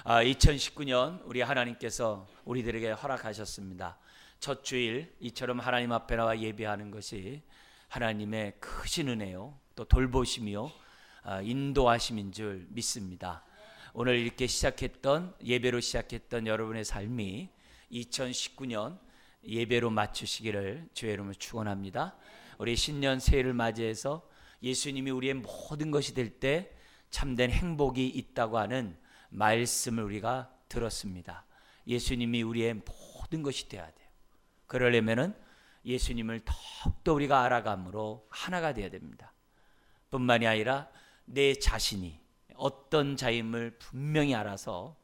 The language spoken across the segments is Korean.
2019년 우리 하나님께서 우리들에게 허락하셨습니다. 첫 주일 이처럼 하나님 앞에 나와 예배하는 것이 하나님의 크신 은혜요, 또 돌보심이요, 인도하심인 줄 믿습니다. 오늘 이렇게 시작했던, 예배로 시작했던 여러분의 삶이 2019년 예배로 맞추시기를 주의 이름으로 축원합니다. 우리 신년 새해를 맞이해서 예수님이 우리의 모든 것이 될 때 참된 행복이 있다고 하는 말씀을 우리가 들었습니다. 예수님이 우리의 모든 것이 되어야 돼요. 그러려면은 예수님을 더욱더 우리가 알아감으로 하나가 되어야 됩니다. 뿐만이 아니라 내 자신이 어떤 자임을 분명히 알아서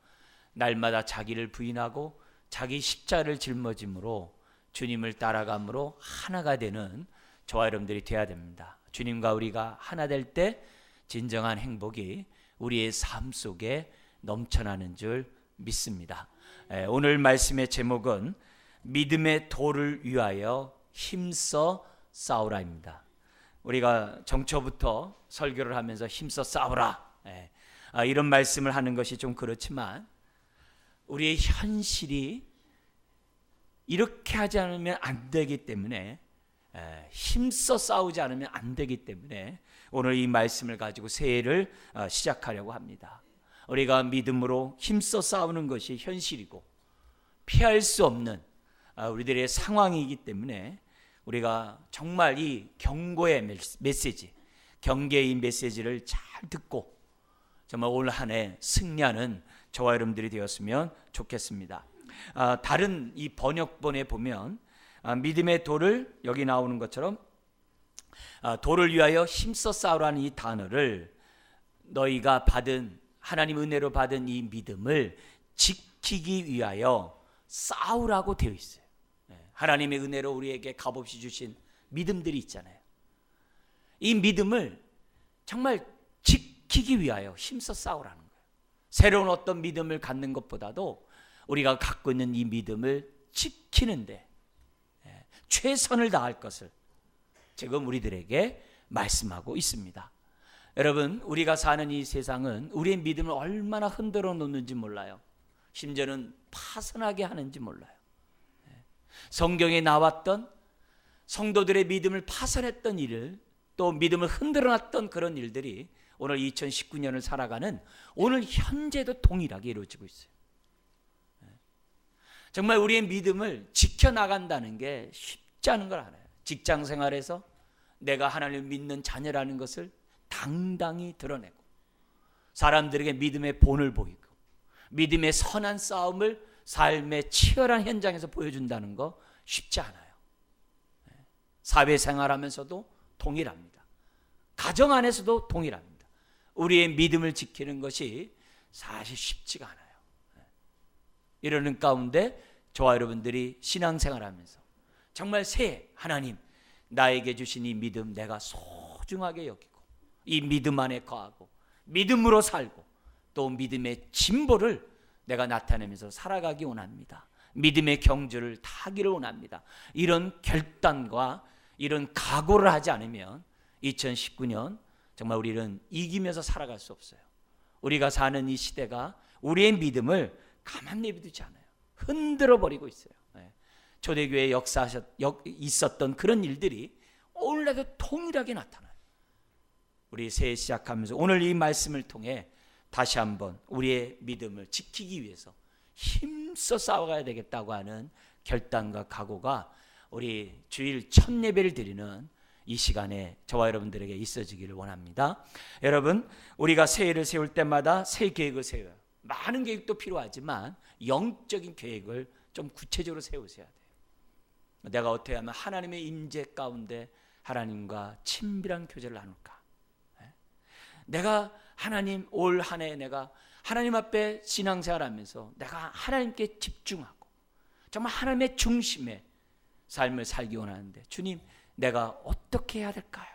날마다 자기를 부인하고 자기 십자를 짊어짐으로 주님을 따라감으로 하나가 되는 저와 여러분들이 되어야 됩니다. 주님과 우리가 하나 될 때 진정한 행복이 우리의 삶 속에 넘쳐나는 줄 믿습니다. 오늘 말씀의 제목은 믿음의 도를 위하여 힘써 싸우라입니다. 우리가 정초부터 설교를 하면서 힘써 싸우라, 이런 말씀을 하는 것이 좀 그렇지만 우리의 현실이 이렇게 하지 않으면 안 되기 때문에, 힘써 싸우지 않으면 안 되기 때문에 오늘 이 말씀을 가지고 새해를 시작하려고 합니다. 우리가 믿음으로 힘써 싸우는 것이 현실이고 피할 수 없는 우리들의 상황이기 때문에 우리가 정말 이 경고의 메시지, 경계의 메시지를 잘 듣고 정말 올 한 해 승리하는 저와 여러분들이 되었으면 좋겠습니다. 다른 이 번역본에 보면 믿음의 도를, 여기 나오는 것처럼 도를 위하여 힘써 싸우라는 이 단어를 너희가 받은, 하나님 은혜로 받은 이 믿음을 지키기 위하여 싸우라고 되어 있어요. 하나님의 은혜로 우리에게 값없이 주신 믿음들이 있잖아요. 이 믿음을 정말 지키기 위하여 힘써 싸우라는 거예요. 새로운 어떤 믿음을 갖는 것보다도 우리가 갖고 있는 이 믿음을 지키는데 최선을 다할 것을 지금 우리들에게 말씀하고 있습니다. 여러분, 우리가 사는 이 세상은 우리의 믿음을 얼마나 흔들어 놓는지 몰라요. 심지어는 파산하게 하는지 몰라요. 성경에 나왔던 성도들의 믿음을 파산했던 일을, 또 믿음을 흔들어 놨던 그런 일들이 오늘 2019년을 살아가는 오늘 현재도 동일하게 이루어지고 있어요. 정말 우리의 믿음을 지켜나간다는 게 쉽지 않은 걸 알아요. 직장 생활에서 내가 하나님을 믿는 자녀라는 것을 당당히 드러내고, 사람들에게 믿음의 본을 보이고, 믿음의 선한 싸움을 삶의 치열한 현장에서 보여준다는 거 쉽지 않아요. 사회생활하면서도 동일합니다. 가정 안에서도 동일합니다. 우리의 믿음을 지키는 것이 사실 쉽지가 않아요. 이러는 가운데 저와 여러분들이 신앙생활하면서 정말 새해 하나님 나에게 주신 이 믿음 내가 소중하게 여기고 이 믿음 안에 거하고 믿음으로 살고 또 믿음의 진보를 내가 나타내면서 살아가기 원합니다. 믿음의 경주를 타기를 원합니다. 이런 결단과 이런 각오를 하지 않으면 2019년 정말 우리는 이기면서 살아갈 수 없어요. 우리가 사는 이 시대가 우리의 믿음을 가만히 내비두지 않아요. 흔들어 버리고 있어요. 초대교회에 있었던 그런 일들이 오늘날도 동일하게 나타나요. 우리 새해 시작하면서 오늘 이 말씀을 통해 다시 한번 우리의 믿음을 지키기 위해서 힘써 싸워가야 되겠다고 하는 결단과 각오가 우리 주일 첫 예배를 드리는 이 시간에 저와 여러분들에게 있어지기를 원합니다. 여러분, 우리가 새해를 세울 때마다 새 계획을 세워요. 많은 계획도 필요하지만 영적인 계획을 좀 구체적으로 세우셔야 돼요. 내가 어떻게 하면 하나님의 임재 가운데 하나님과 친밀한 교제를 나눌까? 내가 하나님, 올 한 해 내가 하나님 앞에 신앙생활하면서 내가 하나님께 집중하고 정말 하나님의 중심에 삶을 살기 원하는데 주님, 내가 어떻게 해야 될까요?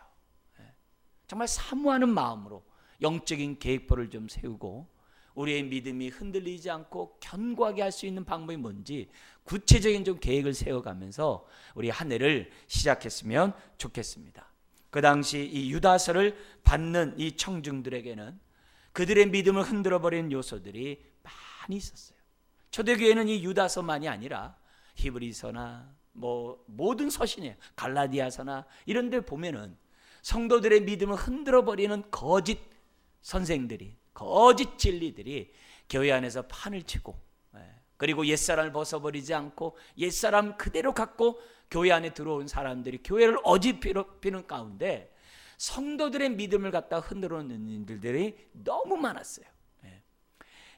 정말 사모하는 마음으로 영적인 계획표를 좀 세우고 우리의 믿음이 흔들리지 않고 견고하게 할 수 있는 방법이 뭔지 구체적인 좀 계획을 세워가면서 우리 한 해를 시작했으면 좋겠습니다. 그 당시 이 유다서를 받는 이 청중들에게는 그들의 믿음을 흔들어버리는 요소들이 많이 있었어요. 초대교회는 이 유다서만이 아니라 히브리서나 모든 서신이에요. 갈라디아서나 이런 데 보면은 성도들의 믿음을 흔들어 버리는 거짓 선생들이, 거짓 진리들이 교회 안에서 판을 치고, 그리고 옛사람을 벗어버리지 않고 옛사람 그대로 갖고 교회 안에 들어온 사람들이 교회를 어지럽히는 가운데 성도들의 믿음을 갖다 흔들어 놓는 일들이 너무 많았어요.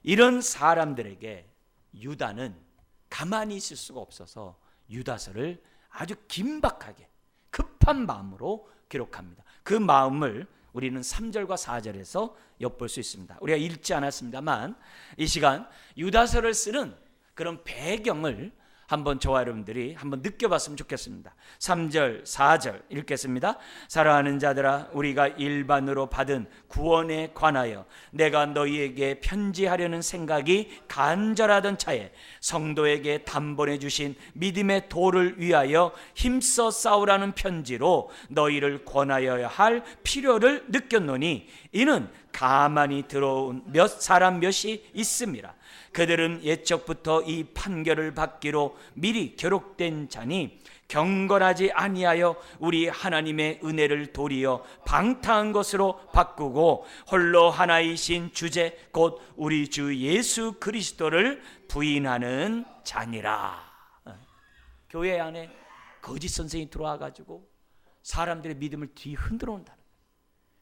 이런 사람들에게 유다는 가만히 있을 수가 없어서 유다서를 아주 긴박하게 급한 마음으로 기록합니다. 그 마음을 우리는 3절과 4절에서 엿볼 수 있습니다. 우리가 읽지 않았습니다만 이 시간 유다서를 쓰는 그런 배경을 한번 저와 여러분들이 한번 느껴봤으면 좋겠습니다. 3절, 4절 읽겠습니다. 사랑하는 자들아, 우리가 일반으로 받은 구원에 관하여 내가 너희에게 편지하려는 생각이 간절하던 차에 성도에게 단번에 주신 믿음의 도를 위하여 힘써 싸우라는 편지로 너희를 권하여야 할 필요를 느꼈노니 이는 가만히 들어온 사람 몇이 있음이라. 그들은 옛적부터 이 판결을 받기로 미리 기록된 자니 경건하지 아니하여 우리 하나님의 은혜를 도리어 방탕한 것으로 바꾸고 홀로 하나이신 주제 곧 우리 주 예수 그리스도를 부인하는 자니라. 교회 안에 거짓 선생이 들어와 가지고 사람들의 믿음을 뒤흔들어 온다는 거예요.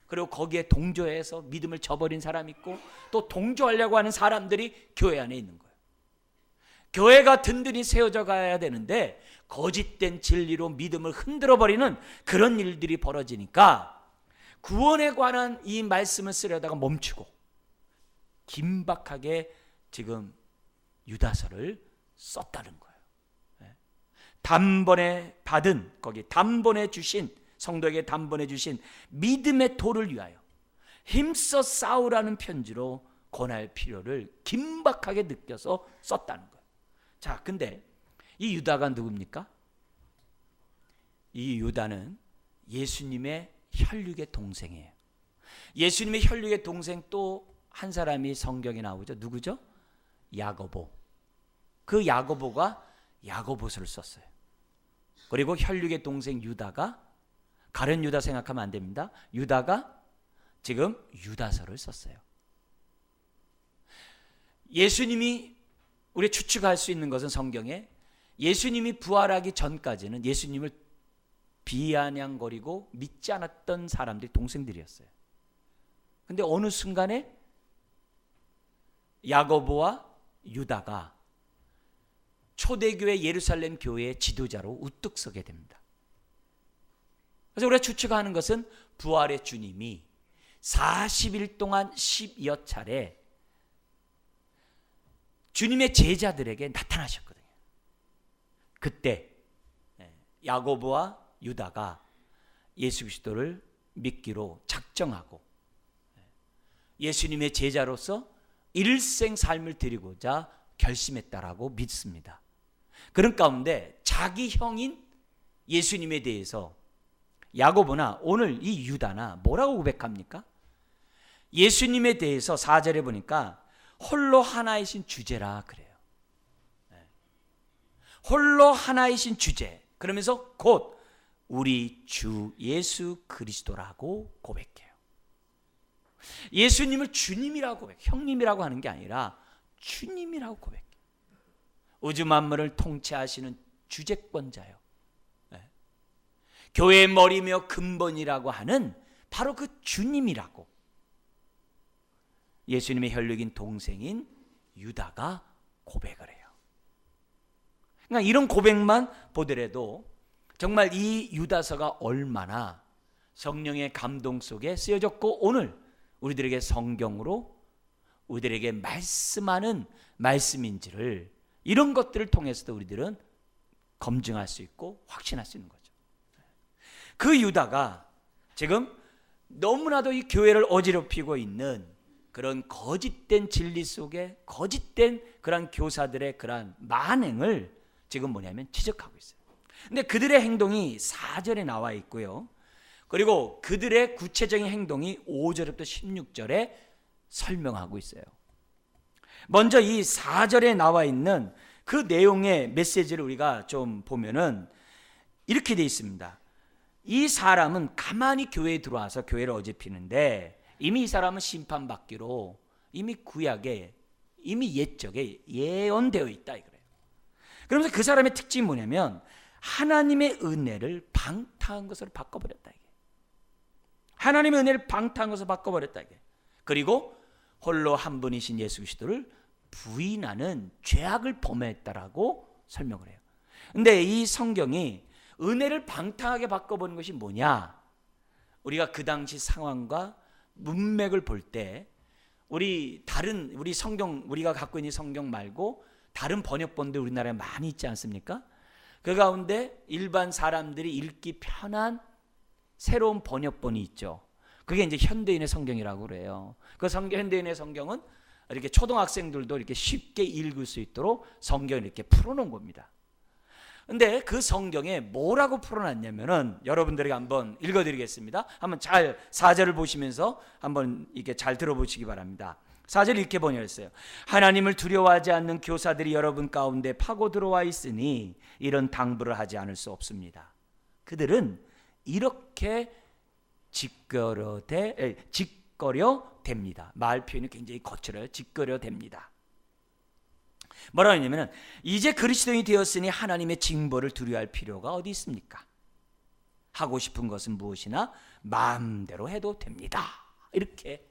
그리고 거기에 동조해서 믿음을 저버린 사람이 있고 또 동조하려고 하는 사람들이 교회 안에 있는 거예요. 교회가 든든히 세워져 가야 되는데 거짓된 진리로 믿음을 흔들어버리는 그런 일들이 벌어지니까 구원에 관한 이 말씀을 쓰려다가 멈추고 긴박하게 지금 유다서를 썼다는 거예요. 단번에 받은, 거기 단번에 주신, 성도에게 단번에 주신 믿음의 도를 위하여 힘써 싸우라는 편지로 권할 필요를 긴박하게 느껴서 썼다는 거예요. 자, 근데 이 유다가 누굽니까? 이 유다는 예수님의 혈육의 동생이에요. 예수님의 혈육의 동생 또 한 사람이 성경에 나오죠. 누구죠? 야고보. 그 야고보가 야고보서를 썼어요. 그리고 혈육의 동생 유다가, 가룟 유다 생각하면 안 됩니다. 유다가 지금 유다서를 썼어요. 예수님이, 우리 추측할 수 있는 것은 성경에 예수님이 부활하기 전까지는 예수님을 비아냥거리고 믿지 않았던 사람들이 동생들이었어요. 근데 어느 순간에 야고보와 유다가 초대교회 예루살렘 교회의 지도자로 우뚝 서게 됩니다. 그래서 우리가 추측하는 것은 부활의 주님이 40일 동안 10여 차례 주님의 제자들에게 나타나셨거든요. 그때 야고보와 유다가 예수 그리스도를 믿기로 작정하고 예수님의 제자로서 일생 삶을 드리고자 결심했다라고 믿습니다. 그런 가운데 자기 형인 예수님에 대해서 야고보나 오늘 이 유다나 뭐라고 고백합니까? 예수님에 대해서 4절에 보니까 홀로 하나이신 주제라 그래요. 홀로 하나이신 주제, 그러면서 곧 우리 주 예수 그리스도라고 고백해요. 예수님을 주님이라고 고백해요. 형님이라고 하는 게 아니라 주님이라고 고백해요. 우주 만물을 통치하시는 주재권자요. 교회의 머리며 근본이라고 하는 바로 그 주님이라고 예수님의 혈육인 동생인 유다가 고백을 해요. 그러니까 이런 고백만 보더라도 정말 이 유다서가 얼마나 성령의 감동 속에 쓰여졌고 오늘 우리들에게 성경으로 우리들에게 말씀하는 말씀인지를 이런 것들을 통해서도 우리들은 검증할 수 있고 확신할 수 있는 거죠. 그 유다가 지금 너무나도 이 교회를 어지럽히고 있는 그런 거짓된 진리 속에 거짓된 그런 교사들의 그런 만행을 지금 뭐냐면 지적하고 있어요. 근데 그들의 행동이 4절에 나와 있고요. 그리고 그들의 구체적인 행동이 5절부터 16절에 설명하고 있어요. 먼저 이 4절에 나와 있는 그 내용의 메시지를 우리가 좀 보면은 이렇게 돼 있습니다. 이 사람은 가만히 교회에 들어와서 교회를 어집히는데 이미 이 사람은 심판받기로 이미 구약에 이미 옛적에 예언되어 있다 이거예요. 그러면서 그 사람의 특징이 뭐냐면 하나님의 은혜를 방탕한 것으로 바꿔버렸다 이게. 하나님의 은혜를 방탕한 것으로 바꿔버렸다 이게. 그리고 홀로 한 분이신 예수 그리스도를 부인하는 죄악을 범했다라고 설명을 해요. 근데 이 성경이 은혜를 방탕하게 바꿔버린 것이 뭐냐? 우리가 그 당시 상황과 문맥을 볼 때 우리 성경, 우리가 갖고 있는 성경 말고 다른 번역본들 우리나라에 많이 있지 않습니까? 그 가운데 일반 사람들이 읽기 편한 새로운 번역본이 있죠. 그게 이제 현대인의 성경이라고 그래요. 그 현대인의 성경은 이렇게 초등학생들도 이렇게 쉽게 읽을 수 있도록 성경을 이렇게 풀어놓은 겁니다. 근데 그 성경에 뭐라고 풀어놨냐면은 여러분들에게 한번 읽어드리겠습니다. 한번 잘 4절을 보시면서 한번 이렇게 잘 들어보시기 바랍니다. 4절 이렇게 번역했어요. 하나님을 두려워하지 않는 교사들이 여러분 가운데 파고 들어와 있으니 이런 당부를 하지 않을 수 없습니다. 그들은 이렇게 짓거려 됩니다. 말 표현이 굉장히 거칠어요. 짓거려 됩니다. 뭐라고 하냐면 이제 그리스도인이 되었으니 하나님의 징벌을 두려워할 필요가 어디 있습니까? 하고 싶은 것은 무엇이나 마음대로 해도 됩니다. 이렇게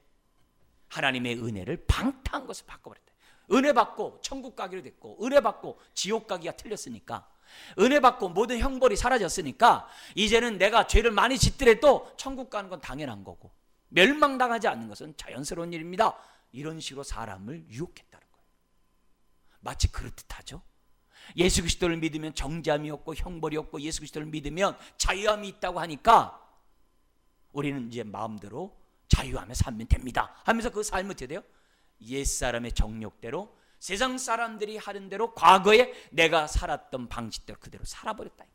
하나님의 은혜를 방탕한 것을 바꿔버렸다. 은혜 받고 천국 가기로 됐고 은혜 받고 지옥 가기가 틀렸으니까 은혜 받고 모든 형벌이 사라졌으니까 이제는 내가 죄를 많이 짓더라도 천국 가는 건 당연한 거고 멸망당하지 않는 것은 자연스러운 일입니다. 이런 식으로 사람을 유혹했다는 거예요. 마치 그렇듯하죠. 예수 그리스도를 믿으면 정죄함이 없고 형벌이 없고 예수 그리스도를 믿으면 자유함이 있다고 하니까 우리는 이제 마음대로 자유하며 살면 됩니다 하면서 그 삶은 어떻게 돼요? 옛사람의 정욕대로 세상 사람들이 하는 대로 과거에 내가 살았던 방식대로 그대로 살아버렸다.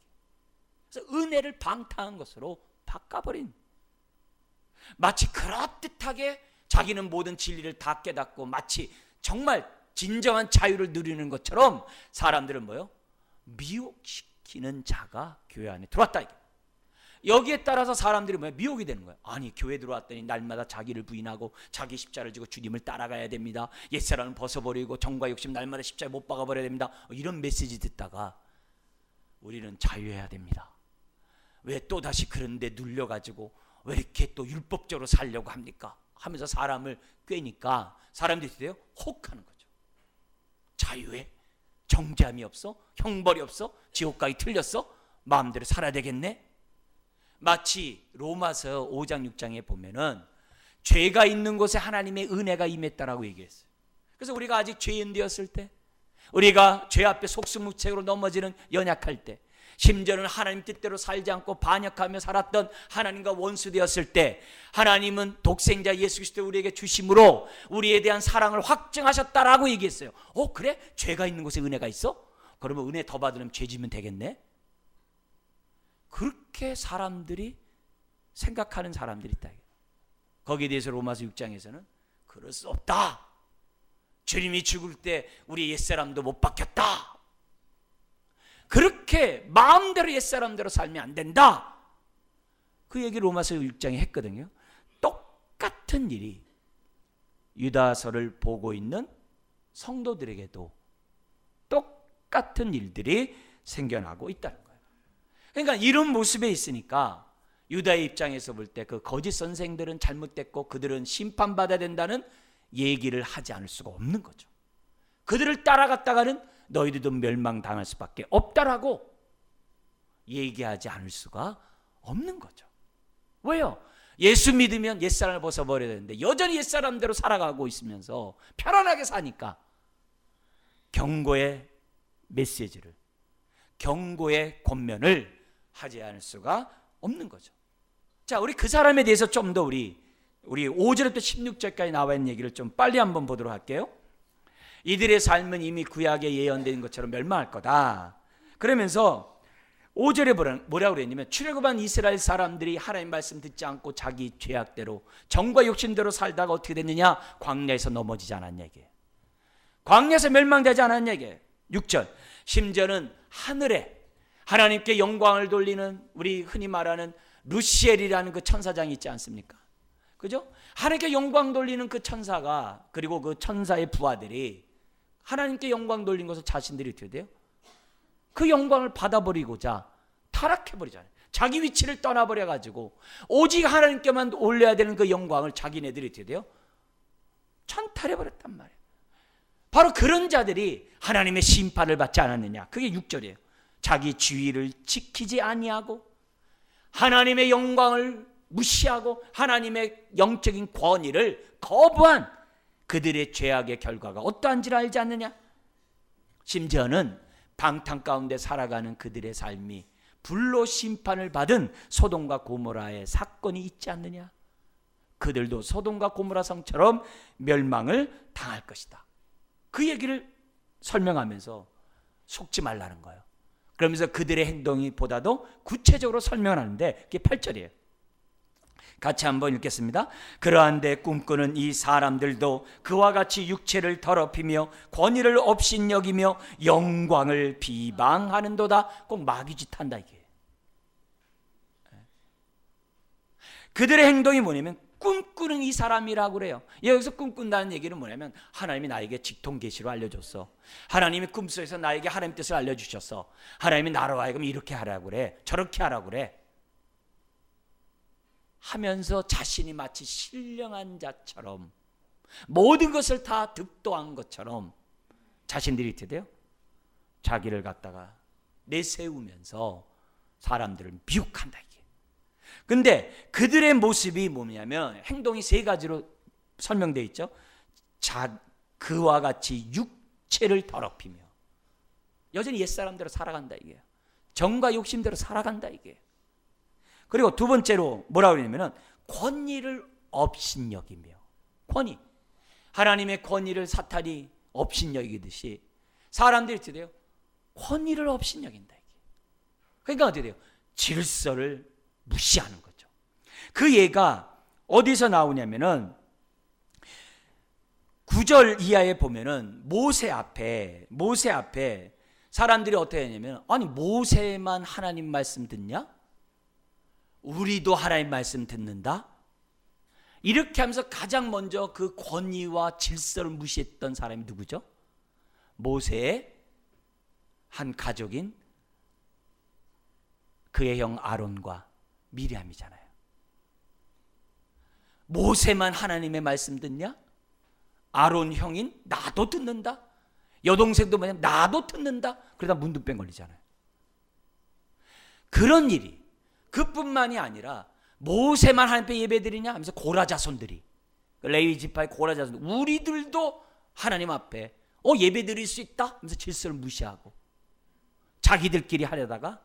그래서 은혜를 방탕한 것으로 바꿔버린, 마치 그럴듯하게 자기는 모든 진리를 다 깨닫고 마치 정말 진정한 자유를 누리는 것처럼 사람들은 뭐요? 미혹시키는 자가 교회 안에 들어왔다. 여기에 따라서 사람들이 뭐야? 미혹이 되는 거예요. 아니 교회 들어왔더니 날마다 자기를 부인하고 자기 십자를 지고 주님을 따라가야 됩니다. 옛사람을 벗어버리고 정과 욕심 날마다 십자에 못 박아버려야 됩니다. 이런 메시지 듣다가 우리는 자유해야 됩니다. 왜 또다시 그런데 눌려가지고 왜 이렇게 또 율법적으로 살려고 합니까? 하면서 사람을 꿰니까 사람들이 돼요? 혹하는 거죠. 자유해? 정죄함이 없어? 형벌이 없어? 지옥 가기 틀렸어? 마음대로 살아야 되겠네? 마치 로마서 5장 6장에 보면은 죄가 있는 곳에 하나님의 은혜가 임했다라고 얘기했어요. 그래서 우리가 아직 죄인 되었을 때, 우리가 죄 앞에 속수무책으로 넘어지는 연약할 때, 심지어는 하나님 뜻대로 살지 않고 반역하며 살았던 하나님과 원수 되었을 때 하나님은 독생자 예수 그리스도를 우리에게 주심으로 우리에 대한 사랑을 확증하셨다라고 얘기했어요. 그래? 죄가 있는 곳에 은혜가 있어? 그러면 은혜 더 받으면 죄 지면 되겠네? 그렇게 사람들이 생각하는 사람들이 있다. 거기에 대해서 로마서 6장에서는 그럴 수 없다. 주님이 죽을 때 우리 옛사람도 못 박혔다. 그렇게 마음대로 옛사람대로 살면 안 된다. 그 얘기 로마서 6장에 했거든요. 똑같은 일이 유다서를 보고 있는 성도들에게도 똑같은 일들이 생겨나고 있다는 거예요. 그러니까 이런 모습에 있으니까 유다의 입장에서 볼 때 그 거짓 선생들은 잘못됐고 그들은 심판받아야 된다는 얘기를 하지 않을 수가 없는 거죠. 그들을 따라갔다가는 너희들도 멸망당할 수밖에 없다라고 얘기하지 않을 수가 없는 거죠. 왜요? 예수 믿으면 옛사람을 벗어버려야 되는데 여전히 옛사람대로 살아가고 있으면서 편안하게 사니까 경고의 메시지를, 경고의 권면을 하지 않을 수가 없는 거죠. 자, 우리 그 사람에 대해서 좀 더 우리 5절부터 16절까지 나와 있는 얘기를 좀 빨리 한번 보도록 할게요. 이들의 삶은 이미 구약에 예언된 것처럼 멸망할 거다. 그러면서 5절에 뭐라고 그랬냐면 출애굽한 이스라엘 사람들이 하나님 말씀 듣지 않고 자기 죄악대로 정과 욕심대로 살다가 어떻게 됐느냐? 광야에서 넘어지지 않았냐 얘기예요. 광야에서 멸망되지 않았는 얘기예요. 6절. 심지어는 하늘에 하나님께 영광을 돌리는 우리 흔히 말하는 루시엘이라는 그 천사장이 있지 않습니까? 그죠? 하나님께 영광 돌리는 그 천사가, 그리고 그 천사의 부하들이 하나님께 영광 돌린 것을 자신들이 어떻게 돼요? 그 영광을 받아버리고자 타락해버리잖아요. 자기 위치를 떠나버려가지고 오직 하나님께만 올려야 되는 그 영광을 자기네들이 어떻게 돼요? 찬탈해버렸단 말이에요. 바로 그런 자들이 하나님의 심판을 받지 않았느냐. 그게 6절이에요. 자기 지위를 지키지 아니하고 하나님의 영광을 무시하고 하나님의 영적인 권위를 거부한 그들의 죄악의 결과가 어떠한지를 알지 않느냐. 심지어는 방탕 가운데 살아가는 그들의 삶이 불로 심판을 받은 소돔과 고모라의 사건이 있지 않느냐. 그들도 소돔과 고모라 성처럼 멸망을 당할 것이다. 그 얘기를 설명하면서 속지 말라는 거예요. 그러면서 그들의 행동이 보다도 구체적으로 설명하는데 그게 8절이에요. 같이 한번 읽겠습니다. 그러한데 꿈꾸는 이 사람들도 그와 같이 육체를 더럽히며 권위를 업신여기며 영광을 비방하는도다. 꼭 마귀짓 한다 이게. 그들의 행동이 뭐냐면 꿈꾸는 이 사람이라고 그래요. 여기서 꿈꾼다는 얘기는 뭐냐면 하나님이 나에게 직통 계시로 알려줬어. 하나님이 꿈속에서 나에게 하나님 뜻을 알려주셨어. 하나님이 나로 하여금 이렇게 하라고 그래, 저렇게 하라고 그래 하면서 자신이 마치 신령한 자처럼 모든 것을 다 득도한 것처럼 자신들이 어떻게 돼요? 자기를 갖다가 내세우면서 사람들을 미혹한다 이게. 근데 그들의 모습이 뭐냐면 행동이 세 가지로 설명되어 있죠. 그와 같이 육체를 더럽히며 여전히 옛사람대로 살아간다 이게. 정과 욕심대로 살아간다 이게. 그리고 두 번째로 뭐라고 그러냐면 권위를 업신여기며. 권위, 하나님의 권위를 사탄이 업신여기듯이 사람들이 어떻게 돼요? 권위를 업신여긴다 이게. 그러니까 어떻게 돼요? 질서를 무시하는 거죠. 그 예가 어디서 나오냐면은 9절 이하에 보면은 모세 앞에 사람들이 어떻게 하냐면 아니 모세만 하나님 말씀 듣냐? 우리도 하나님 말씀 듣는다? 이렇게 하면서 가장 먼저 그 권위와 질서를 무시했던 사람이 누구죠? 모세의 한 가족인 그의 형 아론과 미리암이잖아요. 모세만 하나님의 말씀 듣냐? 아론 형인 나도 듣는다? 여동생도 뭐냐면 나도 듣는다? 그러다 문둥병 걸리잖아요. 그런 일이 그뿐만이 아니라 모세만 하나님께 예배드리냐 하면서 고라 자손들이, 레위 지파의 고라 자손들, 우리들도 하나님 앞에 예배드릴 수 있다 하면서 질서를 무시하고 자기들끼리 하려다가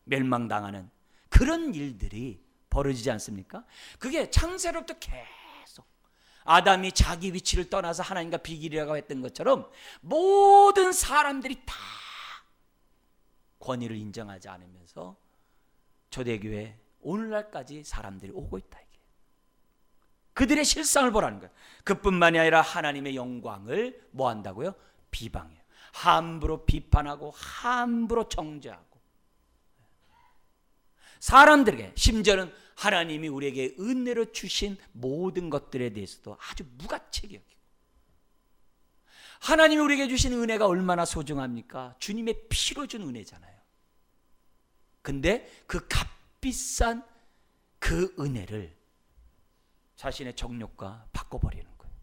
멸망당하는 그런 일들이 벌어지지 않습니까? 그게 창세로부터 계속 아담이 자기 위치를 떠나서 하나님과 비기려고 했던 것처럼 모든 사람들이 다 권위를 인정하지 않으면서 초대교회 오늘날까지 사람들이 오고 있다 이게. 그들의 실상을 보라는 거예요. 그뿐만이 아니라 하나님의 영광을 뭐 한다고요? 비방해요. 함부로 비판하고 함부로 정죄하고 사람들에게, 심지어는 하나님이 우리에게 은혜로 주신 모든 것들에 대해서도 아주 무가치게 여기고, 하나님이 우리에게 주신 은혜가 얼마나 소중합니까? 주님의 피로 준 은혜잖아요. 근데 그 값비싼 그 은혜를 자신의 정욕과 바꿔버리는 거예요.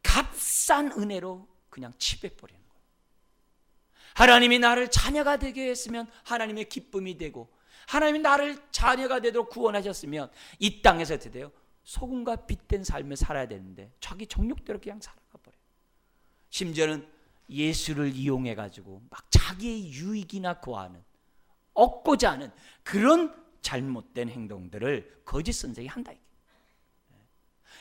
값싼 은혜로 그냥 치배버리는 거예요. 하나님이 나를 자녀가 되게 했으면 하나님의 기쁨이 되고, 하나님이 나를 자녀가 되도록 구원하셨으면 이 땅에서 어떻게 돼요? 소금과 빛된 삶을 살아야 되는데 자기 정욕대로 그냥 살아가 버려요. 심지어는 예수를 이용해가지고 막 자기의 유익이나 구하는, 얻고자 하는 그런 잘못된 행동들을 거짓 선생이 한다.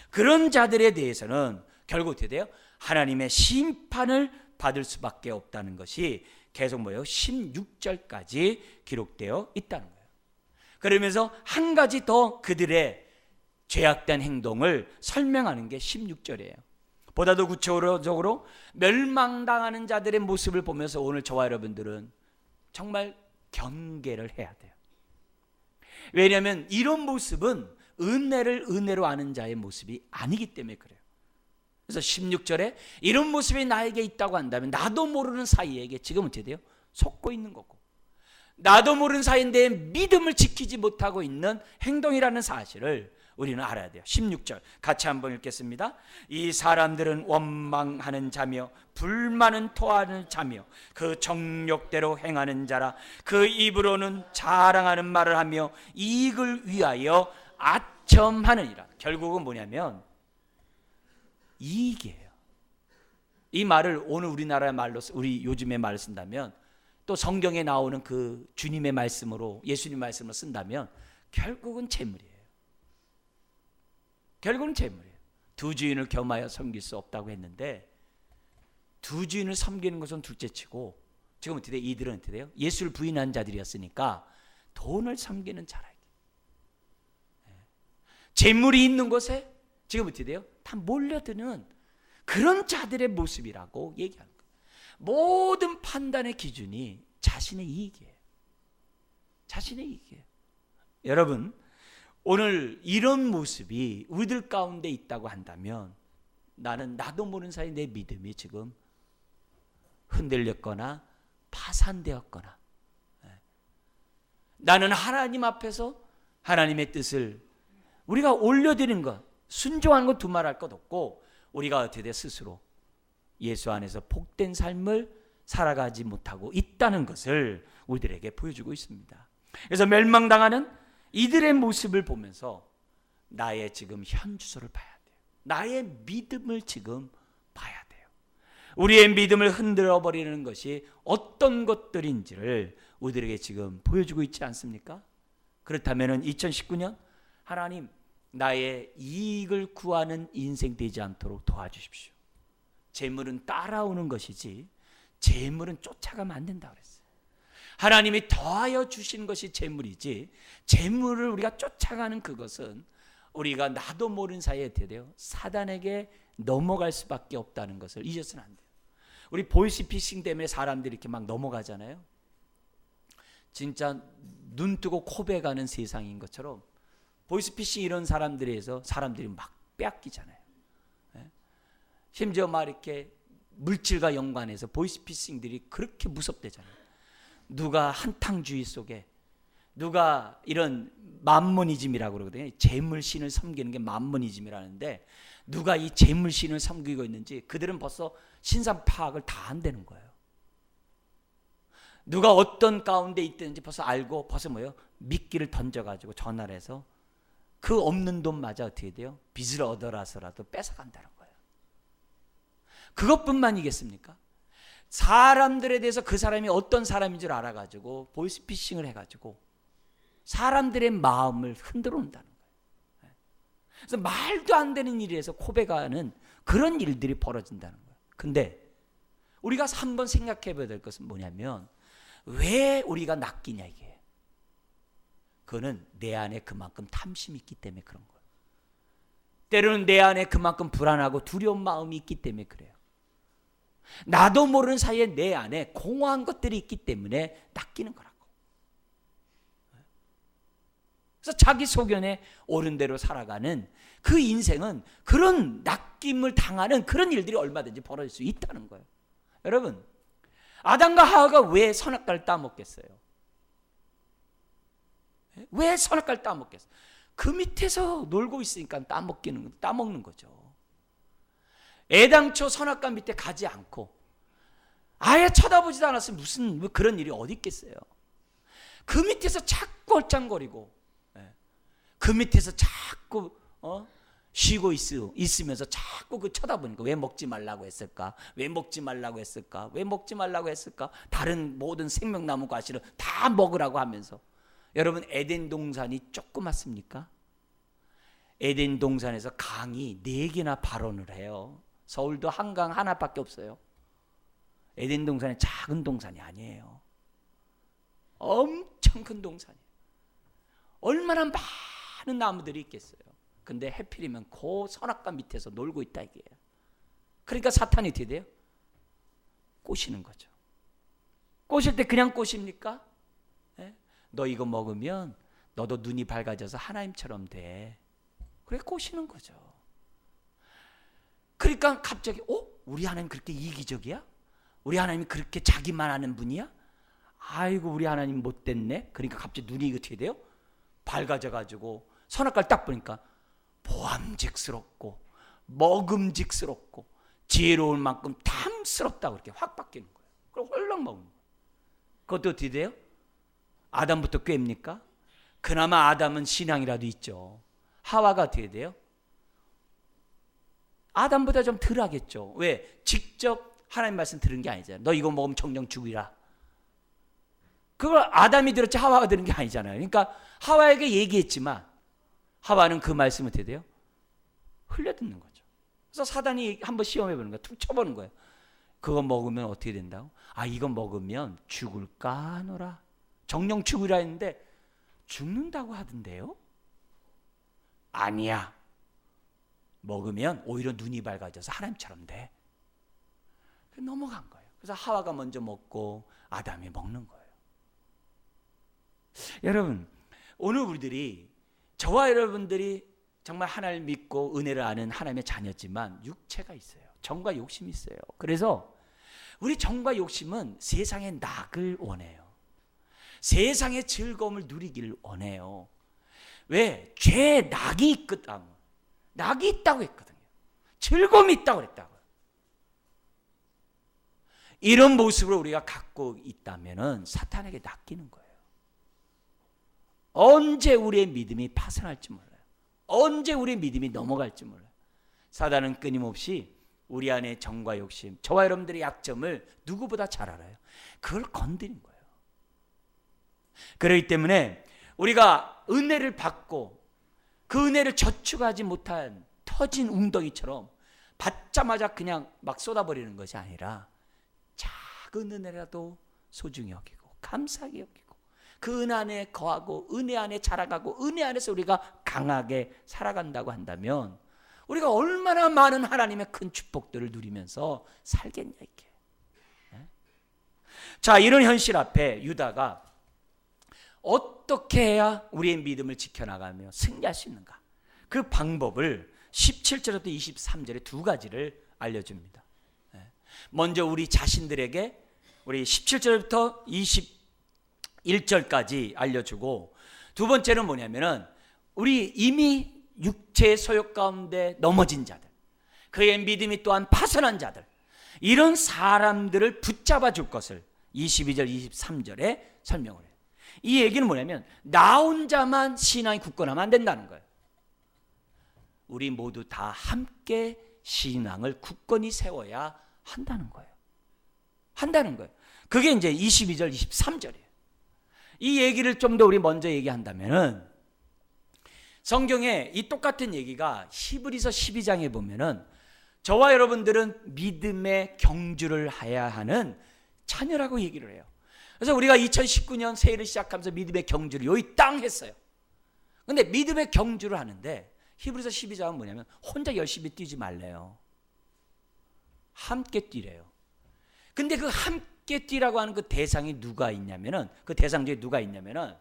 그런 자들에 대해서는 결국 어떻게 돼요? 하나님의 심판을 받을 수밖에 없다는 것이 계속 뭐예요? 16절까지 기록되어 있다는 거예요. 그러면서 한 가지 더 그들의 죄악된 행동을 설명하는 게 16절이에요. 보다도 구체적으로 멸망당하는 자들의 모습을 보면서 오늘 저와 여러분들은 정말 경계를 해야 돼요. 왜냐하면 이런 모습은 은혜를 은혜로 아는 자의 모습이 아니기 때문에 그래요. 그래서 16절에 이런 모습이 나에게 있다고 한다면 나도 모르는 사이에게 지금 어떻게 돼요? 속고 있는 거고, 나도 모르는 사이인데 믿음을 지키지 못하고 있는 행동이라는 사실을 우리는 알아야 돼요. 16절 같이 한번 읽겠습니다. 이 사람들은 원망하는 자며 불만은 토하는 자며 그 정욕대로 행하는 자라. 그 입으로는 자랑하는 말을 하며 이익을 위하여 아첨하느니라. 결국은 뭐냐면 이익이에요. 이 말을 오늘 우리나라의 말로, 우리 요즘의 말을 쓴다면, 또 성경에 나오는 그 주님의 말씀으로, 예수님 말씀으로 쓴다면 결국은 재물이에요. 결국은 재물이에요. 두 주인을 겸하여 섬길 수 없다고 했는데, 두 주인을 섬기는 것은 둘째치고 지금 어떻게 돼요? 이들은 어떻게 돼요? 예수를 부인한 자들이었으니까 돈을 섬기는 자라. 재물이 있는 곳에 지금 어떻게 돼요? 다 몰려드는 그런 자들의 모습이라고 얘기하는 거예요. 모든 판단의 기준이 자신의 이익이에요. 자신의 이익이에요. 여러분, 오늘 이런 모습이 우리들 가운데 있다고 한다면 나는 나도 모르는 사이 내 믿음이 지금 흔들렸거나 파산되었거나, 나는 하나님 앞에서 하나님의 뜻을 우리가 올려드리는 것, 순종하는 것 두말할 것 없고, 우리가 어떻게 돼? 스스로 예수 안에서 복된 삶을 살아가지 못하고 있다는 것을 우리들에게 보여주고 있습니다. 그래서 멸망당하는 이들의 모습을 보면서 나의 지금 현 주소를 봐야 돼요. 나의 믿음을 지금 봐야 돼요. 우리의 믿음을 흔들어 버리는 것이 어떤 것들인지를 우리들에게 지금 보여주고 있지 않습니까? 그렇다면 2019년 하나님, 나의 이익을 구하는 인생 되지 않도록 도와주십시오. 재물은 따라오는 것이지 재물은 쫓아가면 안 된다고 그랬어요. 하나님이 더하여 주신 것이 재물이지, 재물을 우리가 쫓아가는 그것은 우리가 나도 모르는 사이에 돼요. 사단에게 넘어갈 수밖에 없다는 것을 잊어서는 안 돼요. 우리 보이스피싱 때문에 사람들이 이렇게 막 넘어가잖아요. 진짜 눈 뜨고 코베가는 세상인 것처럼 보이스피싱 이런 사람들에서 사람들이 막 빼앗기잖아요. 심지어 막 이렇게 물질과 연관해서 보이스피싱들이 그렇게 무섭대잖아요. 누가 한탕주의 속에, 누가 이런 맘모니즘이라고 그러거든요. 재물신을 섬기는 게 맘모니즘이라는데, 누가 이 재물신을 섬기고 있는지 그들은 벌써 신상 파악을 다 한다는 거예요. 누가 어떤 가운데 있든지 벌써 알고, 벌써 뭐예요? 미끼를 던져가지고 전화를 해서 그 없는 돈마저 어떻게 돼요? 빚을 얻어라서라도 뺏어간다는 거예요. 그것뿐만이겠습니까? 사람들에 대해서 그 사람이 어떤 사람인 줄 알아가지고 보이스피싱을 해가지고 사람들의 마음을 흔들어 온다는 거예요. 그래서 말도 안 되는 일에서 코베가는 그런 일들이 벌어진다는 거예요. 근데 우리가 한번 생각해 봐야 될 것은 뭐냐면, 왜 우리가 낚이냐 이게. 그거는 내 안에 그만큼 탐심이 있기 때문에 그런 거예요. 때로는 내 안에 그만큼 불안하고 두려운 마음이 있기 때문에 그래요. 나도 모르는 사이에 내 안에 공허한 것들이 있기 때문에 낚이는 거라고. 그래서 자기 소견에 옳은 대로 살아가는 그 인생은 그런 낚임을 당하는 그런 일들이 얼마든지 벌어질 수 있다는 거예요. 여러분, 아담과 하와가 왜 선악과를 따먹겠어요? 왜 선악과를 따먹겠어요? 그 밑에서 놀고 있으니까 따먹는 거죠. 애당초 선악과 밑에 가지 않고 아예 쳐다보지도 않았으면 무슨 그런 일이 어디 있겠어요. 그 밑에서 자꾸 얼짱거리고, 그 밑에서 자꾸 쉬고 있으면서 자꾸 그 쳐다보니까, 왜 먹지 말라고 했을까? 왜 먹지 말라고 했을까? 왜 먹지 말라고 했을까? 다른 모든 생명나무 과실을 다 먹으라고 하면서. 여러분, 에덴 동산이 조그맣습니까? 에덴 동산에서 강이 4개나 발원을 해요. 서울도 한강 하나밖에 없어요. 에덴 동산은 작은 동산이 아니에요. 엄청 큰 동산이에요. 얼마나 많은 나무들이 있겠어요. 근데 해필이면 그 선악과 밑에서 놀고 있다 이게요. 그러니까 사탄이 어떻게 돼요? 꼬시는 거죠. 꼬실 때 그냥 꼬십니까? 네? 너 이거 먹으면 너도 눈이 밝아져서 하나님처럼 돼. 그래 꼬시는 거죠. 그러니까 갑자기 우리 하나님 그렇게 이기적이야? 우리 하나님이 그렇게 자기만 아는 분이야? 아이고 우리 하나님 못됐네. 그러니까 갑자기 눈이 어떻게 돼요? 밝아져가지고 선악과를 딱 보니까 보암직스럽고 먹음직스럽고 지혜로울 만큼 탐스럽다고 이렇게 확 바뀌는 거예요. 그럼 홀랑 먹는 거예요. 그것도 어떻게 돼요? 아담부터 꾀입니까? 그나마 아담은 신앙이라도 있죠. 하와가 어떻게 돼요? 아담보다 좀 덜 하겠죠. 왜? 직접 하나님 말씀 들은 게 아니잖아요. 너 이거 먹으면 정령 죽이라. 그걸 아담이 들었지 하와가 들은 게 아니잖아요. 그러니까 하와에게 얘기했지만 하와는 그 말씀을 어떻게 돼요? 흘려듣는 거죠. 그래서 사단이 한번 시험해보는 거예요. 툭 쳐보는 거예요. 그거 먹으면 어떻게 된다고? 이거 먹으면 죽을까 하노라. 정령 죽으라 했는데 죽는다고 하던데요? 아니야. 먹으면 오히려 눈이 밝아져서 하나님처럼 돼. 넘어간 거예요. 그래서 하와가 먼저 먹고 아담이 먹는 거예요. 여러분, 오늘 우리들이 저와 여러분들이 정말 하나님을 믿고 은혜를 아는 하나님의 자녀지만 육체가 있어요. 정과 욕심이 있어요. 그래서 우리 정과 욕심은 세상의 낙을 원해요. 세상의 즐거움을 누리기를 원해요. 왜? 죄에 낙이 있거든. 낙이 있다고 했거든요. 즐거움이 있다고 그랬다고요. 이런 모습으로 우리가 갖고 있다면 사탄에게 낚이는 거예요. 언제 우리의 믿음이 파산할지 몰라요. 언제 우리의 믿음이 넘어갈지 몰라요. 사단은 끊임없이 우리 안의 정과 욕심, 저와 여러분들의 약점을 누구보다 잘 알아요. 그걸 건드린 거예요. 그렇기 때문에 우리가 은혜를 받고 그 은혜를 저축하지 못한 터진 웅덩이처럼 받자마자 그냥 막 쏟아버리는 것이 아니라 작은 은혜라도 소중히 여기고 감사하게 여기고 그 은혜 안에 거하고 은혜 안에 자라가고 은혜 안에서 우리가 강하게 살아간다고 한다면 우리가 얼마나 많은 하나님의 큰 축복들을 누리면서 살겠냐 이게. 자, 이런 현실 앞에 유다가 어떻게 해야 우리의 믿음을 지켜나가며 승리할 수 있는가? 그 방법을 17절부터 23절에 두 가지를 알려줍니다. 먼저 우리 자신들에게 우리 17절부터 21절까지 알려주고, 두 번째는 뭐냐면은 우리 이미 육체의 소욕 가운데 넘어진 자들, 그의 믿음이 또한 파손한 자들, 이런 사람들을 붙잡아 줄 것을 22절 23절에 설명을 해요. 이 얘기는 뭐냐면 나 혼자만 신앙이 굳건하면 안 된다는 거예요. 우리 모두 다 함께 신앙을 굳건히 세워야 한다는 거예요. 한다는 거예요. 그게 이제 22절 23절이에요. 이 얘기를 좀 더 우리 먼저 얘기한다면은 성경에 이 똑같은 얘기가 히브리서 12장에 보면은 저와 여러분들은 믿음의 경주를 해야 하는 자녀라고 얘기를 해요. 그래서 우리가 2019년 새해를 시작하면서 믿음의 경주를 여기 땅 했어요. 근데 믿음의 경주를 하는데 히브리서 12장은 뭐냐면 혼자 열심히 뛰지 말래요. 함께 뛰래요. 근데 그 함께 뛰라고 하는 그 대상이 누가 있냐면은, 그 대상 중에 누가 있냐면은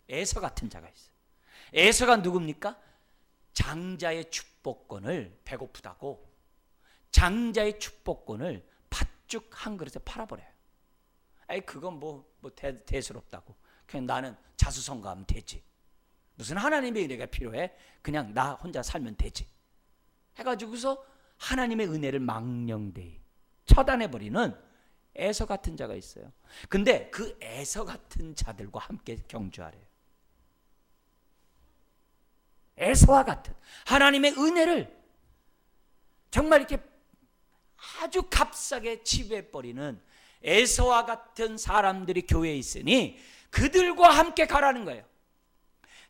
에서 같은 자가 있어요. 에서가 누굽니까? 장자의 축복권을, 배고프다고 장자의 축복권을 팥죽 한 그릇에 팔아버려요. 그건 대수롭다고. 그냥 나는 자수성가하면 되지. 무슨 하나님의 은혜가 필요해? 그냥 나 혼자 살면 되지. 해가지고서 하나님의 은혜를 망령되이 처단해버리는 에서 같은 자가 있어요. 근데 그 에서 같은 자들과 함께 경주하래요. 에서와 같은 하나님의 은혜를 정말 이렇게 아주 값싸게 지배해버리는 에서와 같은 사람들이 교회에 있으니 그들과 함께 가라는 거예요.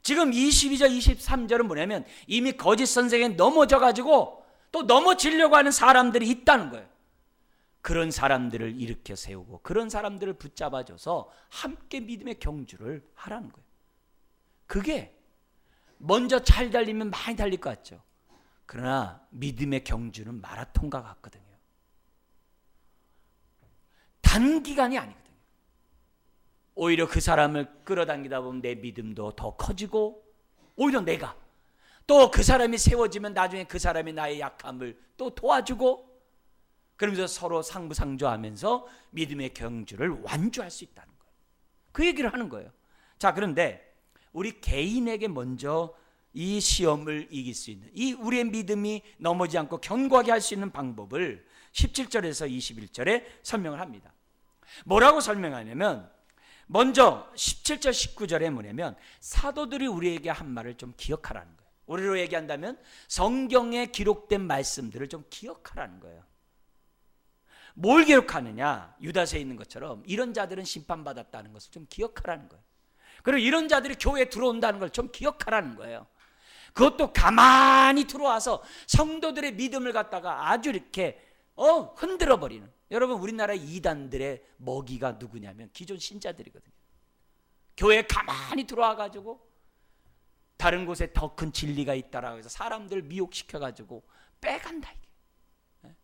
지금 22절 23절은 뭐냐면 이미 거짓 선생에 넘어져가지고 또 넘어지려고 하는 사람들이 있다는 거예요. 그런 사람들을 일으켜 세우고 그런 사람들을 붙잡아줘서 함께 믿음의 경주를 하라는 거예요. 그게 먼저 잘 달리면 많이 달릴 것 같죠. 그러나 믿음의 경주는 마라톤과 같거든요. 단기간이 아니거든요. 오히려 그 사람을 끌어당기다 보면 내 믿음도 더 커지고, 오히려 내가 또 그 사람이 세워지면 나중에 그 사람이 나의 약함을 또 도와주고, 그러면서 서로 상부상조하면서 믿음의 경주를 완주할 수 있다는 거예요. 그 얘기를 하는 거예요. 자, 그런데 우리 개인에게 먼저 이 시험을 이길 수 있는, 이 우리의 믿음이 넘어지지 않고 견고하게 할 수 있는 방법을 17절에서 21절에 설명을 합니다. 뭐라고 설명하냐면, 먼저 17절 19절에 뭐냐면 사도들이 우리에게 한 말을 좀 기억하라는 거예요. 우리로 얘기한다면 성경에 기록된 말씀들을 좀 기억하라는 거예요. 뭘 기억하느냐? 유다서에 있는 것처럼 이런 자들은 심판받았다는 것을 좀 기억하라는 거예요. 그리고 이런 자들이 교회에 들어온다는 걸 좀 기억하라는 거예요. 그것도 가만히 들어와서 성도들의 믿음을 갖다가 아주 이렇게 흔들어 버리는. 여러분, 우리나라 이단들의 먹이가 누구냐면 기존 신자들이거든요. 교회에 가만히 들어와 가지고 다른 곳에 더 큰 진리가 있다라고 해서 사람들 미혹시켜 가지고 빼간다, 이게.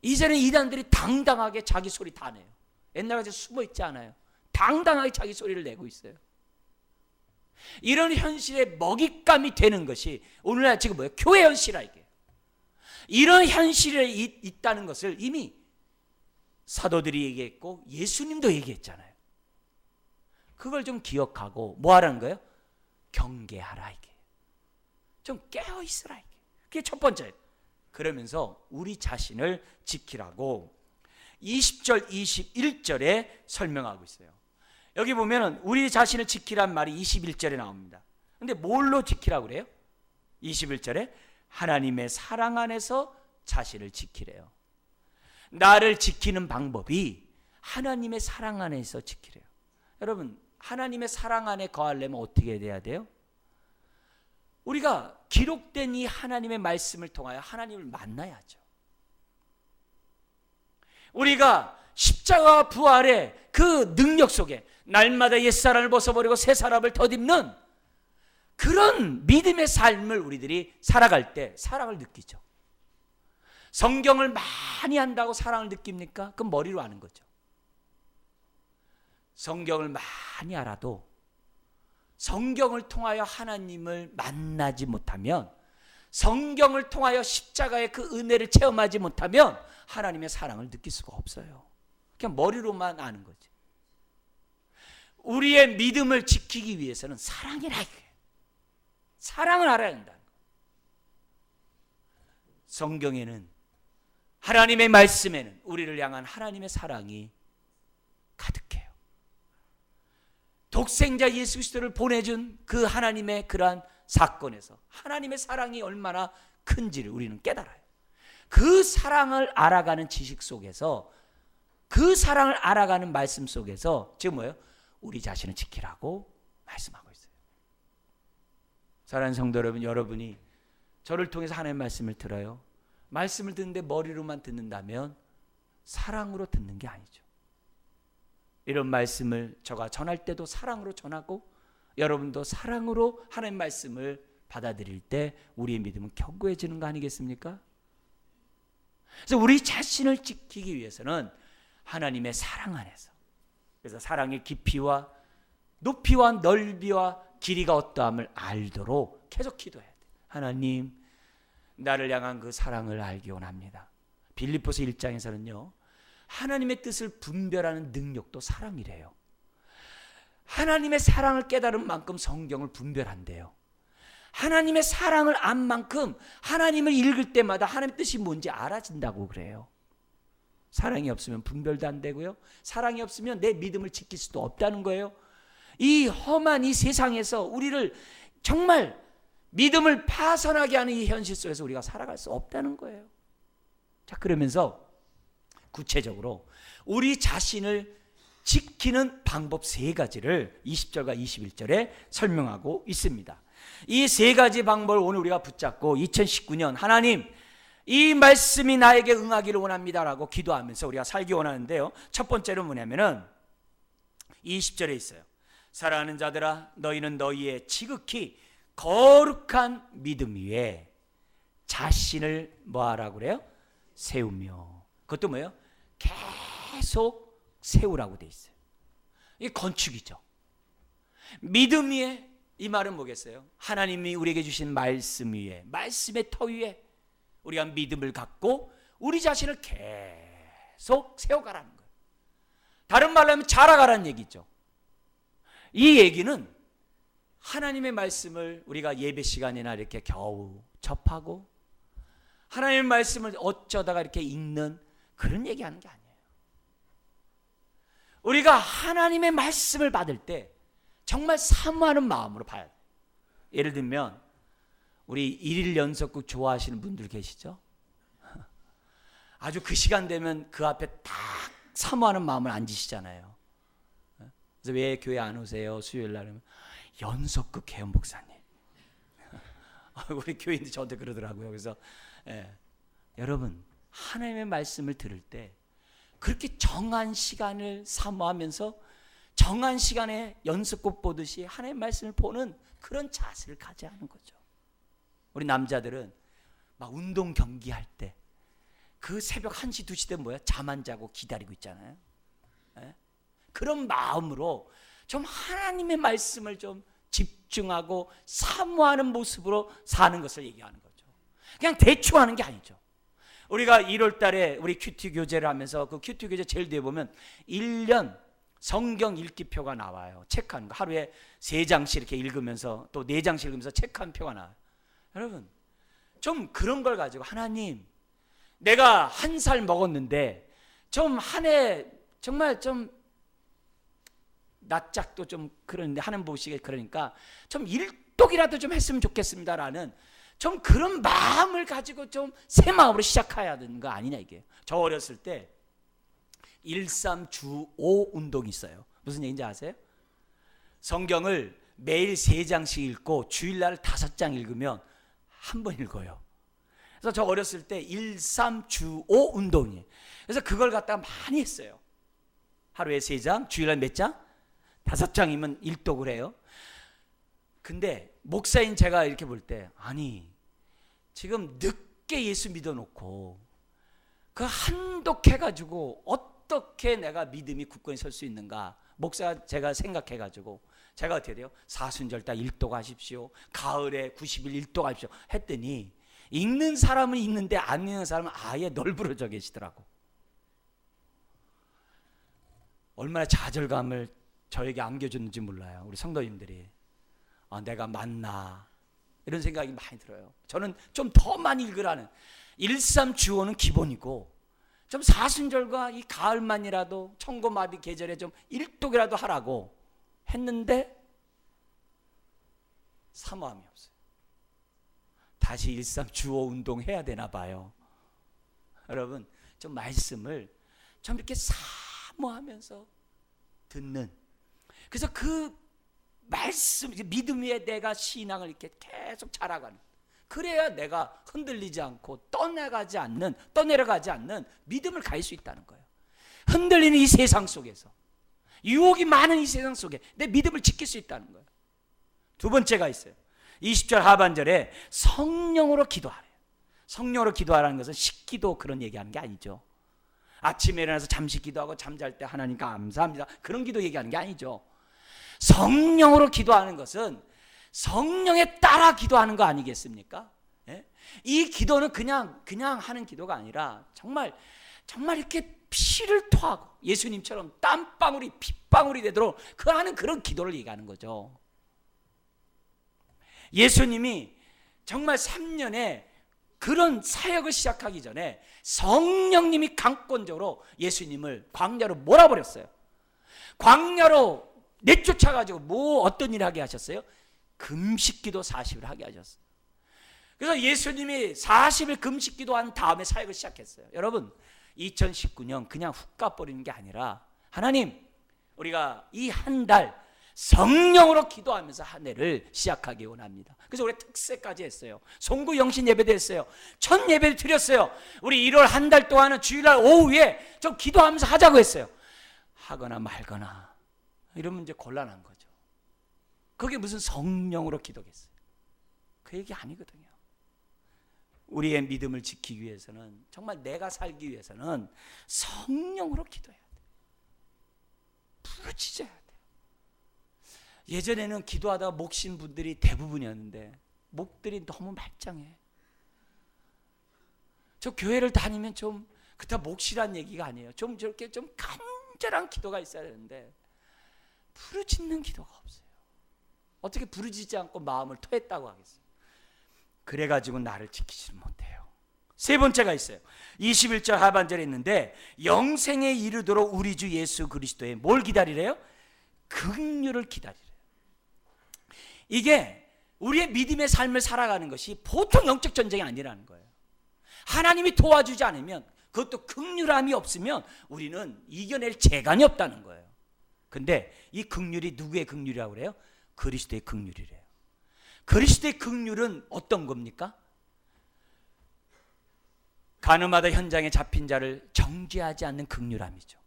이제는 이단들이 당당하게 자기 소리 다 내요. 옛날같이 숨어 있지 않아요. 당당하게 자기 소리를 내고 있어요. 이런 현실에 먹잇감이 되는 것이 오늘날 지금 뭐예요? 교회 현실이라, 이게. 이런 현실에 있다는 것을 이미 사도들이 얘기했고 예수님도 얘기했잖아요. 그걸 좀 기억하고 뭐 하라는 거예요? 경계하라, 이게. 좀 깨어 있으라, 이게. 그게 첫 번째예요. 그러면서 우리 자신을 지키라고 20절 21절에 설명하고 있어요. 여기 보면은 우리 자신을 지키란 말이 21절에 나옵니다. 근데 뭘로 지키라고 그래요? 21절에 하나님의 사랑 안에서 자신을 지키래요. 나를 지키는 방법이 하나님의 사랑 안에서 지키래요. 여러분, 하나님의 사랑 안에 거하려면 어떻게 돼야 돼요? 우리가 기록된 이 하나님의 말씀을 통하여 하나님을 만나야죠. 우리가 십자가와 부활의 그 능력 속에 날마다 옛사람을 벗어버리고 새 사람을 덧입는 그런 믿음의 삶을 우리들이 살아갈 때 사랑을 느끼죠. 성경을 많이 한다고 사랑을 느낍니까? 그건 머리로 아는 거죠. 성경을 많이 알아도 성경을 통하여 하나님을 만나지 못하면, 성경을 통하여 십자가의 그 은혜를 체험하지 못하면 하나님의 사랑을 느낄 수가 없어요. 그냥 머리로만 아는 거지. 우리의 믿음을 지키기 위해서는 사랑이라, 이거예요. 사랑을 알아야 한다는 거예요. 성경에는, 하나님의 말씀에는 우리를 향한 하나님의 사랑이 가득해요. 독생자 예수 그리스도를 보내준 그 하나님의 그러한 사건에서 하나님의 사랑이 얼마나 큰지를 우리는 깨달아요. 그 사랑을 알아가는 지식 속에서, 그 사랑을 알아가는 말씀 속에서 지금 뭐예요? 우리 자신을 지키라고 말씀하고 있어요. 사랑하는 성도 여러분, 여러분이 저를 통해서 하나님의 말씀을 들어요. 말씀을 듣는데 머리로만 듣는다면 사랑으로 듣는 게 아니죠. 이런 말씀을 제가 전할 때도 사랑으로 전하고, 여러분도 사랑으로 하나님의 말씀을 받아들일 때 우리의 믿음은 견고해지는 거 아니겠습니까? 그래서 우리 자신을 지키기 위해서는 하나님의 사랑 안에서, 그래서 사랑의 깊이와 높이와 넓이와 길이가 어떠함을 알도록 계속 기도해야 돼요. 하나님, 나를 향한 그 사랑을 알기 원합니다. 빌립보서 1장에서는요, 하나님의 뜻을 분별하는 능력도 사랑이래요. 하나님의 사랑을 깨달은 만큼 성경을 분별한대요. 하나님의 사랑을 안 만큼 하나님을 읽을 때마다 하나님의 뜻이 뭔지 알아진다고 그래요. 사랑이 없으면 분별도 안 되고요, 사랑이 없으면 내 믿음을 지킬 수도 없다는 거예요. 이 험한 이 세상에서 우리를 정말 믿음을 파선하게 하는 이 현실 속에서 우리가 살아갈 수 없다는 거예요. 자, 그러면서 구체적으로 우리 자신을 지키는 방법 3가지를 20절과 21절에 설명하고 있습니다. 이 3가지 방법을 오늘 우리가 붙잡고 2019년 하나님, 이 말씀이 나에게 응하기를 원합니다라고 기도하면서 우리가 살기 원하는데요, 첫 번째로 뭐냐면은 20절에 있어요. 사랑하는 자들아, 너희는 너희의 지극히 거룩한 믿음 위에 자신을 뭐하라고 그래요? 세우며. 그것도 뭐예요? 계속 세우라고 돼 있어요. 이게 건축이죠. 믿음 위에, 이 말은 뭐겠어요? 하나님이 우리에게 주신 말씀 위에, 말씀의 터 위에 우리가 믿음을 갖고 우리 자신을 계속 세워가라는 거예요. 다른 말로 하면 자라가라는 얘기죠. 이 얘기는 하나님의 말씀을 우리가 예배 시간이나 이렇게 겨우 접하고 하나님의 말씀을 어쩌다가 이렇게 읽는 그런 얘기하는 게 아니에요. 우리가 하나님의 말씀을 받을 때 정말 사모하는 마음으로 봐야 돼요. 예를 들면 우리 1일 연속극 좋아하시는 분들 계시죠? 아주 그 시간 되면 그 앞에 딱 사모하는 마음을 앉으시잖아요. 그래서 왜 교회 안 오세요? 수요일 날은 연속극 개연 목사님. 우리 교인들이 저한테 그러더라고요. 그래서 여러분 하나님의 말씀을 들을 때 그렇게 정한 시간을 사모하면서 정한 시간에 연습곡 보듯이 하나님의 말씀을 보는 그런 자세를 가져야 하는 거죠. 우리 남자들은 막 운동 경기할 때 그 새벽 1시 2시 되면 뭐야? 잠 안 자고 기다리고 있잖아요. 그런 마음으로 좀 하나님의 말씀을 좀 집중하고 사모하는 모습으로 사는 것을 얘기하는 거죠. 그냥 대충 하는 게 아니죠. 우리가 1월 달에 우리 큐티 교제를 하면서 그 큐티 교제 제일 뒤에 보면 1년 성경 읽기표가 나와요. 체크하는 거. 하루에 3장씩 이렇게 읽으면서 또 4장씩 읽으면서 체크한 표가 나와요. 여러분 좀 그런 걸 가지고 하나님 내가 1살 먹었는데 좀 한 해 정말 좀 낯짝도 좀 그런데 하는 보시게 그러니까 좀 일독이라도 좀 했으면 좋겠습니다라는 좀 그런 마음을 가지고 좀 새 마음으로 시작해야 되는 거 아니냐 이게. 저 어렸을 때 13주5 운동이 있어요. 무슨 얘기인지 아세요? 성경을 매일 3장씩 읽고 주일날 5장 읽으면 한 번 읽어요. 그래서 저 어렸을 때 13주5 운동이에요. 그래서 그걸 갖다가 많이 했어요. 하루에 3장, 주일날 몇 장? 5장이면 일독을 해요. 근데 목사인 제가 이렇게 볼 때 아니 지금 늦게 예수 믿어놓고 그 한독해가지고 어떻게 내가 믿음이 굳건히 설 수 있는가. 목사 제가 생각해가지고 제가 어떻게 돼요? 사순절 다 일독하십시오. 가을에 90일 일독하십시오 했더니 읽는 사람은 읽는데 안 읽는 사람은 아예 널브러져 계시더라고. 얼마나 좌절감을 저에게 안겨줬는지 몰라요. 우리 성도님들이 내가 맞나 이런 생각이 많이 들어요. 저는 좀 더 많이 읽으라는 13주호는 기본이고 좀 사순절과 이 가을만이라도 청고마비 계절에 좀 일독이라도 하라고 했는데 사모함이 없어요. 다시 13주호 운동해야 되나 봐요. 여러분 좀 말씀을 좀 이렇게 사모하면서 듣는, 그래서 그 말씀 믿음 위에 내가 신앙을 이렇게 계속 자라가는, 그래야 내가 흔들리지 않고 떠내려가지 않는 믿음을 가질 수 있다는 거예요. 흔들리는 이 세상 속에서, 유혹이 많은 이 세상 속에 내 믿음을 지킬 수 있다는 거예요. 두 번째가 있어요. 20절 하반절에 성령으로 기도하래요. 성령으로 기도하라는 것은 식기도 그런 얘기하는 게 아니죠. 아침에 일어나서 잠시 기도하고 잠잘 때 하나님 감사합니다 그런 기도 얘기하는 게 아니죠. 성령으로 기도하는 것은 성령에 따라 기도하는 거 아니겠습니까? 예? 이 기도는 그냥 하는 기도가 아니라 정말 이렇게 피를 토하고 예수님처럼 땀방울이 핏방울이 되도록 하는 그런 기도를 얘기하는 거죠. 예수님이 정말 3년에 그런 사역을 시작하기 전에 성령님이 강권적으로 예수님을 광야로 몰아버렸어요. 광야로 내쫓아가지고 어떤 일을 하게 하셨어요? 금식기도 40일 하게 하셨어요. 그래서 예수님이 40일 금식기도한 다음에 사역을 시작했어요. 여러분 2019년 그냥 훅 가버리는 게 아니라 하나님 우리가 이 한 달 성령으로 기도하면서 한 해를 시작하기 원합니다. 그래서 우리 특세까지 했어요. 송구 영신 예배도 했어요. 첫 예배를 드렸어요. 우리 1월 한 달 동안은 주일날 오후에 좀 기도하면서 하자고 했어요. 하거나 말거나 이러면 이제 곤란한 거죠. 그게 무슨 성령으로 기도겠어요. 그 얘기 아니거든요. 우리의 믿음을 지키기 위해서는, 정말 내가 살기 위해서는 성령으로 기도해야 돼. 부르짖어야 돼. 예전에는 기도하다가 목 쉰 분들이 대부분이었는데 목들이 너무 말짱해. 저 교회를 다니면 좀 그렇다 목 쉬란 얘기가 아니에요. 좀 저렇게 좀 간절한 기도가 있어야 되는데 부르짖는 기도가 없어요. 어떻게 부르짖지 않고 마음을 토했다고 하겠어요? 그래가지고 나를 지키지 못해요. 세 번째가 있어요. 21절 하반절에 있는데, 영생에 이르도록 우리 주 예수 그리스도의 뭘 기다리래요? 긍휼을 기다리래요. 이게 우리의 믿음의 삶을 살아가는 것이 보통 영적 전쟁이 아니라는 거예요. 하나님이 도와주지 않으면, 그것도 긍휼함이 없으면 우리는 이겨낼 재간이 없다는 거예요. 근데 이 긍휼이 누구의 긍휼이라고 그래요? 그리스도의 긍휼이래요. 그리스도의 긍휼은 어떤 겁니까? 가늠하다 현장에 잡힌 자를 정죄하지 않는 긍휼함이죠.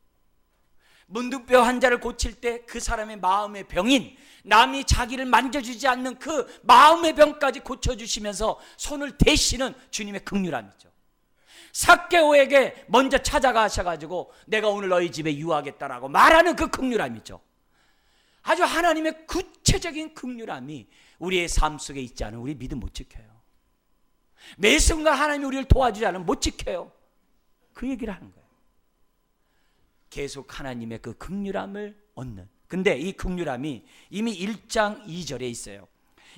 문둥병 환자를 고칠 때 그 사람의 마음의 병인, 남이 자기를 만져주지 않는 그 마음의 병까지 고쳐주시면서 손을 대시는 주님의 긍휼함이죠. 삭개오에게 먼저 찾아가셔가지고 내가 오늘 너희 집에 유하겠다라고 말하는 그 긍휼함이죠. 아주 하나님의 구체적인 긍휼함이 우리의 삶 속에 있지 않으면 우리 믿음 못 지켜요. 매 순간 하나님이 우리를 도와주지 않으면 못 지켜요. 그 얘기를 하는 거예요. 계속 하나님의 그 긍휼함을 얻는. 근데 이 긍휼함이 이미 1장 2절에 있어요.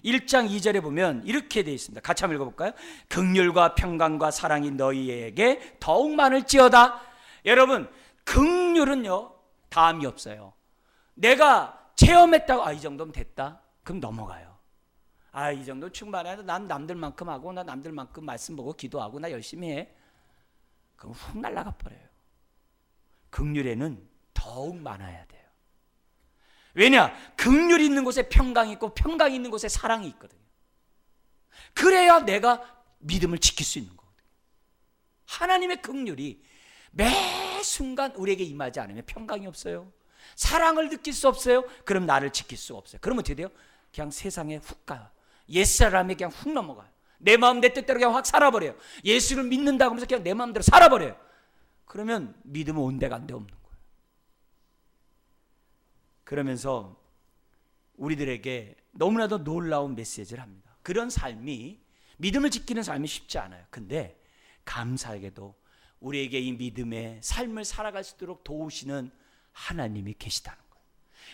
1장 2절에 보면 이렇게 되어 있습니다. 같이 한번 읽어볼까요? 긍휼과 평강과 사랑이 너희에게 더욱 많을지어다. 여러분, 긍휼은요 다음이 없어요. 내가 체험했다고 이 정도면 됐다? 그럼 넘어가요. 이 정도 충분해. 난 남들만큼 하고, 나 남들만큼 말씀 보고 기도하고, 나 열심히 해. 그럼 훅 날아가 버려요. 긍휼에는 더욱 많아야 돼요. 왜냐? 긍휼이 있는 곳에 평강이 있고 평강이 있는 곳에 사랑이 있거든요. 그래야 내가 믿음을 지킬 수 있는 거거든요. 하나님의 긍휼이 매 순간 우리에게 임하지 않으면 평강이 없어요. 사랑을 느낄 수 없어요. 그럼 나를 지킬 수 없어요. 그러면 어떻게 돼요? 그냥 세상에 훅 가요. 옛사람에 그냥 훅 넘어가요. 내 마음 내 뜻대로 그냥 확 살아버려요. 예수를 믿는다고 하면서 그냥 내 마음대로 살아버려요. 그러면 믿음은 온데간데 없는 거예요. 그러면서 우리들에게 너무나도 놀라운 메시지를 합니다. 그런 삶이, 믿음을 지키는 삶이 쉽지 않아요. 근데 감사하게도 우리에게 이 믿음의 삶을 살아갈 수 있도록 도우시는 하나님이 계시다는 거예요.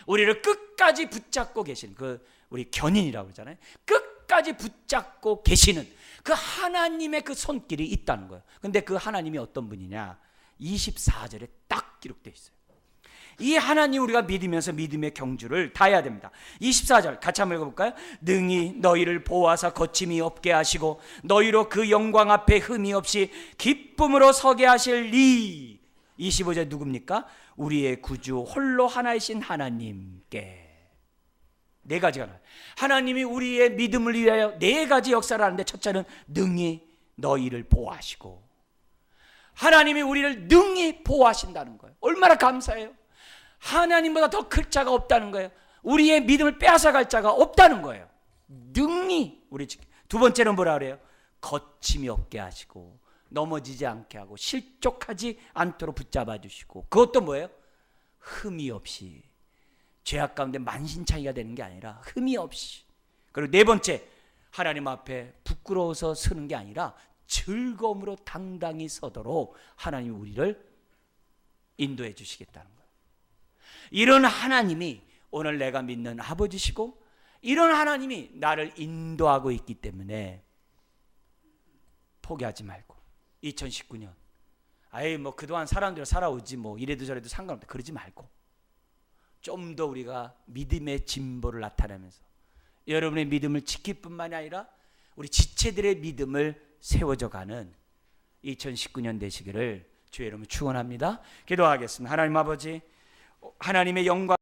우리를 끝까지 붙잡고 계시는, 그 우리 견인이라고 그러잖아요. 끝까지 붙잡고 계시는 그 하나님의 그 손길이 있다는 거예요. 근데 그 하나님이 어떤 분이냐? 24절에 딱 기록되어 있어요. 이 하나님 우리가 믿으면서 믿음의 경주를 다해야 됩니다. 24절 같이 한번 읽어볼까요? 능히 너희를 보호하사 거침이 없게 하시고 너희로 그 영광 앞에 흠이 없이 기쁨으로 서게 하실리. 25절 누굽니까? 우리의 구주 홀로 하나이신 하나님께. 네 가지가 나와요. 하나님이 우리의 믿음을 위하여 네 가지 역사를 하는데, 첫째는 능히 너희를 보호하시고, 하나님이 우리를 능히 보호하신다는 거예요. 얼마나 감사해요. 하나님보다 더 클 자가 없다는 거예요. 우리의 믿음을 빼앗아갈 자가 없다는 거예요. 능히 우리 지켜. 두 번째는 뭐라 그래요? 거침이 없게 하시고 넘어지지 않게 하고 실족하지 않도록 붙잡아 주시고, 그것도 뭐예요? 흠이 없이, 죄악 가운데 만신창이가 되는 게 아니라 흠이 없이. 그리고 네 번째, 하나님 앞에 부끄러워서 서는 게 아니라 즐거움으로 당당히 서도록 하나님이 우리를 인도해 주시겠다는 거예요. 이런 하나님이 오늘 내가 믿는 아버지시고, 이런 하나님이 나를 인도하고 있기 때문에 포기하지 말고, 2019년 뭐 그동안 사람대로 살아오지 뭐 이래도 저래도 상관없다 그러지 말고, 좀 더 우리가 믿음의 진보를 나타내면서 여러분의 믿음을 지킬 뿐만이 아니라 우리 지체들의 믿음을 세워져가는 2019년 되시기를 주의 이름으로 축원합니다. 기도하겠습니다. 하나님 아버지, 하나님의 영광